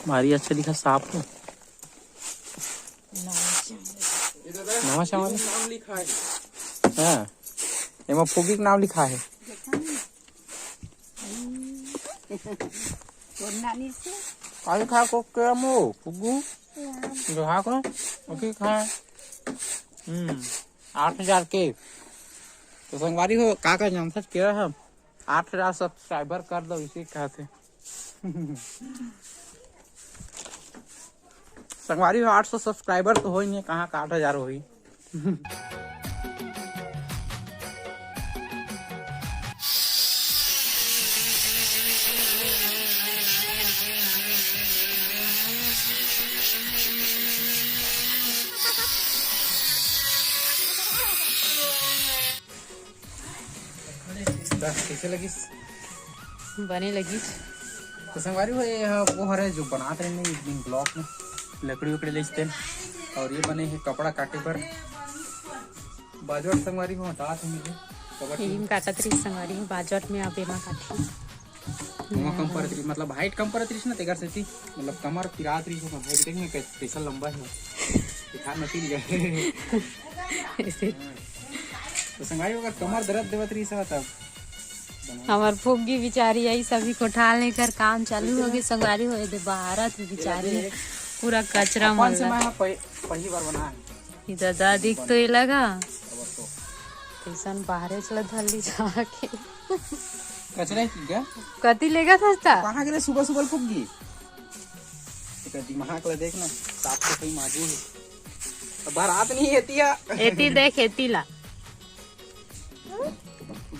मारी अच्छा दिखा साफ हो। नवा चावल नाम लिखा है। हाँ एमा फुगी का नाम लिखा है। काहे खा को क्या मो फुगू जो खा को ओके खा 8,000 के। तो संगवारी हो काका जानता क्या हम 8,000 सब्सक्राइबर कर दो इसी कहते। संगवारी हो 800 सब्सक्राइबर तो हो ही नहीं कहाँ का 8,000 हो ही। कैसे लगी बने लगी। तो संगवारी हो ये वो हरे जो बनाते हैं एक दिन ब्लॉक में लकड़ी उकड़ी लेते हैं और ये बने हैं कपड़ा काटे पर बाजवट संगवारी हो हटा थे मुझे टीम काटत रही संगवारी हो बाजवट में आप एमा काटी वो कम पर रही मतलब हाइट कम पर रही ना तेगर से थी मतलब कमर पिरात रही हो भाई देखने कैसा लंबा है दिखा नती गए। तो संगवारी अगर कमर दर्द देवत रही सब तब हमार फुग्गी बिचारी आई सभी को उठा लेकर काम चालू हो गई। संगवारी हो दे बाहर थी बिचारी पूरा कचरा कौन से मैं पहली बार बना है दादा दिख तो ये लगा कैसन बाहर चला धल्ली जाके कचरा की क्या कति लेगा था कहाँ के सुबह सुबह फुग्गी दिमाग ला देखना साफ सफाई माजू है बारात नहीं एती देख एती ला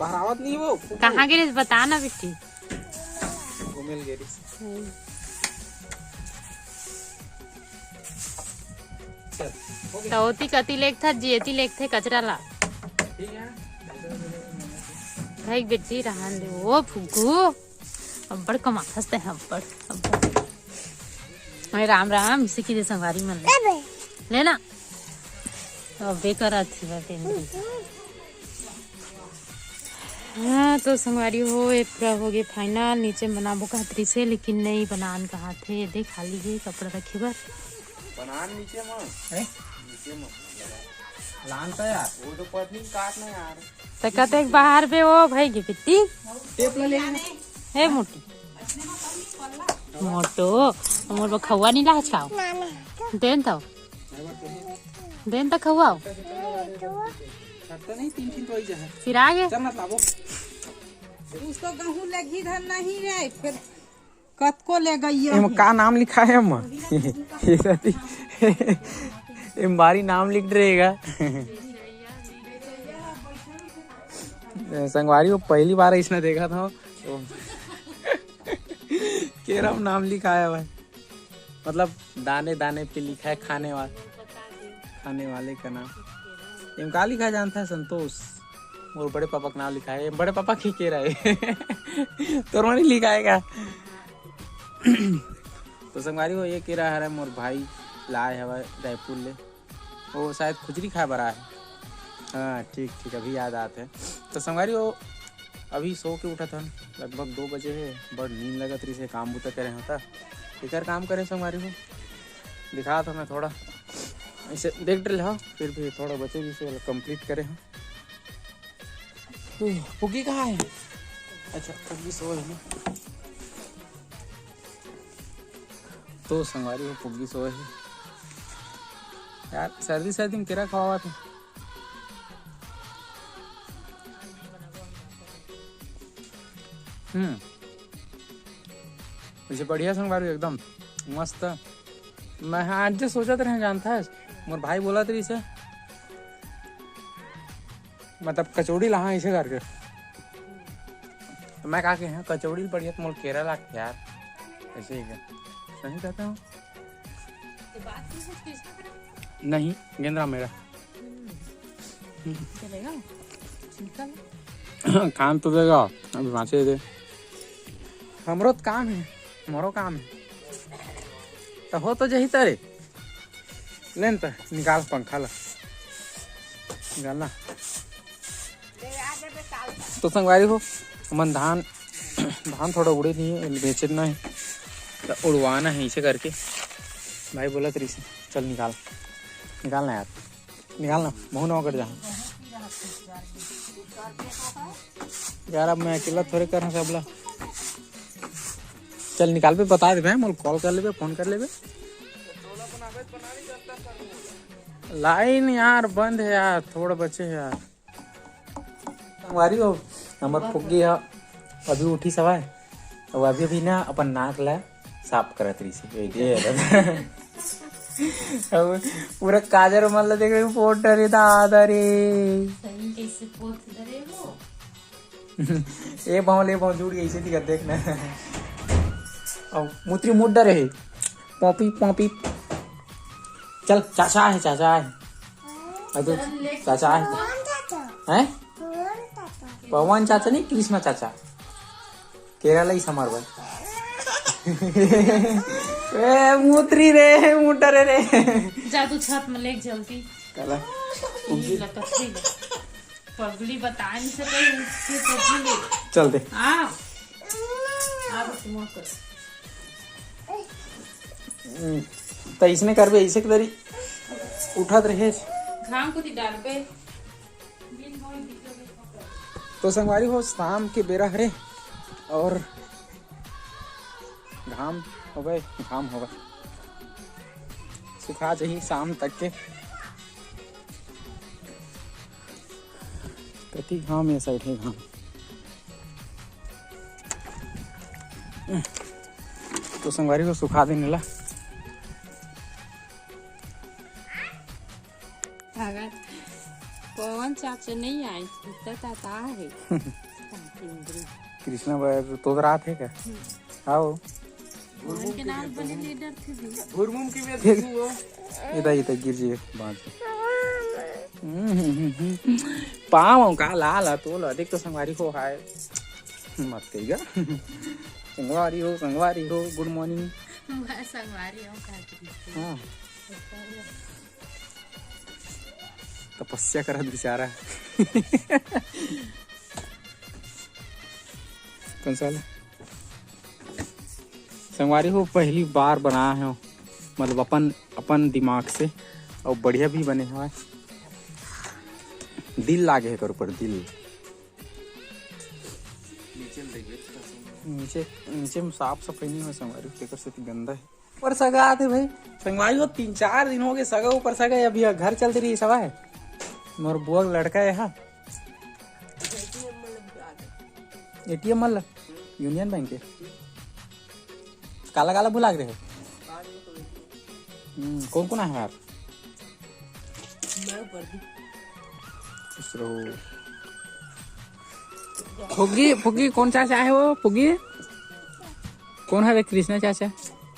बहरावत नहीं वो कहाँ गिरी बता ना बेटी मिल गई तो ओती कति लेख था जेती लेख थे कचरा ला भाई बेटी रहन दे ओ फुगू अब्बड़ कमा हंसते हैं अब्बड़ राम राम इसी की संगवारी मन लेना अब बेकरा थी बातें। हाँ तो संगवारी हो ये पूरा हो गया फाइनल नीचे बनाबो कहतरी से लेकिन नहीं बनान कहा थे देख खाली गई कपड़ा रखे बर बनान नीचे में लानता यार वो तो पत्नी काटना यार तो कहते बाहर पे वो भाई की पिट्टी टेप ले हे मोटी मोटो मोर खवा नहीं लाच खाओ देन तो खवाओ नहीं 3 तो ही फिर आगे उसको गहूं ले घी धन नहीं रे फिर कतको ले गई का नाम लिखा है अम्मा बारी नाम लिख रहेगा। संगवारी वो पहली बार इसने देखा था तो केरम नाम लिखा है भाई मतलब दाने दाने पे लिखा है खाने वाले का नाम इनका लिखा जानता है संतोष और बड़े पापा का नाम लिखा है बड़े पापा की कह रहा है तो नहीं लिखा है क्या। तो संगवारी हो ये कह रहा है मोर भाई लाए है रायपुर ले वो शायद खुजरी खा बरा है। हाँ ठीक अभी याद आते हैं। तो संगवारी हो अभी सो के उठा था लगभग 2 बजे है बड़ नींद लगत रही से काम बूता करे होता इधर काम करे संगवारी हो दिखा था मैं थोड़ा ऐसे देख डल हो फिर भी थोड़ा बचे भी से कंप्लीट करे हो। पुगी कहाँ है अच्छा पुगी सो है ना तो संगवारी हो पुगी सो है यार सर्दी में केरा खवा था मुझे बढ़िया संगवारी एकदम मस्त। मैं आज जो सोचा था जानता है मोर भाई बोला तरी से मतलब कचौड़ी ला ऐसे करके तो मैं कहा कि हाँ कचौड़ी बढ़िया तो मोर केरला यार ऐसे ही नहीं कहता हूँ नहीं गेंद्रा मेरा काम तो देगा अभी बाँचे दे हमरो तो काम है मोरो काम है तो हो तो जही तरे लेन तो निकाल पंखा ला निकालना। तो संगवारी हो मन धान थोड़ा उड़े नहीं है बेचे ना है तो उड़वाना है इसे करके। भाई बोला तेरी से चल निकालना यार, निकालना मुँह ना कर जा यार। अब मैं अकेला थोड़े कर रहा सबला। चल निकाल पे बता दे भाई, मोल कॉल कर ले, फोन कर ले। लाइन यार बंद है यार, थोड़ा बचे है यार। संगवारी हो हमार फुग्गी है अभी उठी सवाए, और अभी ना अपन नाक ला साफ करत रही से अब पूरा काजर मतलब देख रहे पोट रे दादा रे कैसे पोत दरे वो ए भाव जुड़ गई से दिखा देखना। अब मुत्री मुड डरे है पॉपी चल चाचा है तो चाचा है पवन चाचा नहीं कृष्णा चाचा केरला ही समार भाई ए मुत्री रे मुडरे रे जा तू छत में लेके जल्दी कला पगली बता नहीं सके चल दे तो इसने कर बे ऐसे करी उठत रहे घाम को डाल पे। तो संगवारी हो शाम के बेरा हरे और घाम हो गए सुखा चाहिए शाम तक के। कति घाम ये साइड है घाम। तो संगवारी को सुखा देने ला। पवन चाचा नहीं आए चाचा है कृष्णा भाई तो रात है क्या? आओ उनके नाम बने लीडर थे इधर गिर जी बात पाँव का लाल तो देख तो संगवारी को हाय मत कहिएगा। संगवारी हो गुड मॉर्निंग। संगवारी हो हाँ तपस्या करत बेचारा कौन सा संगवारी हो पहली बार बनाया है मतलब अपन दिमाग से और बढ़िया भी बने हुआ है। दिल लागे है कर ऊपर दिल नीचे में साफ सफाई नहीं हो संगवारी के से गंदा है। ऊपर सगा आते भाई संगवारी हो 3-4 दिन हो गए सगा ऊपर सगा अभी घर चलती रही सवा है मोर बुआ लड़का है। हाँ एटीएम मतलब यूनियन बैंक के काला काला बुला रहे कौन है यार फुग्गी कौन चाचा है वो फुग्गी कौन है कृष्णा चाचा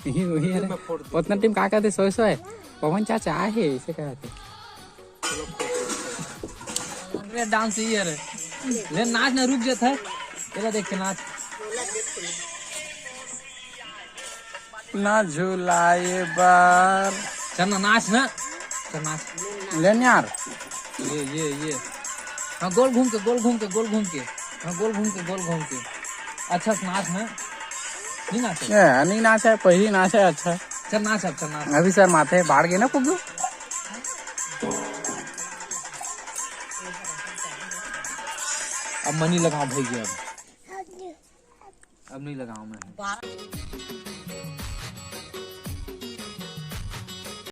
यही वही है उतना टाइम का कहते सो है पवन चाचा है इसे कहते डांस ही है ले नाच ना रुक जाता है चला देख के नाच ना झूलाए बार चल ना नाच ना चल नाच लेन यार ये हाँ गोल घूम के हाँ गोल घूम के अच्छा से नाच ना नहीं नाचा पहली नाचा है अच्छा चल नाच अभी सर माथे बाढ़ गए ना पुग्गू अब मनी लगाओ भाई अब नहीं लगाऊं मैं।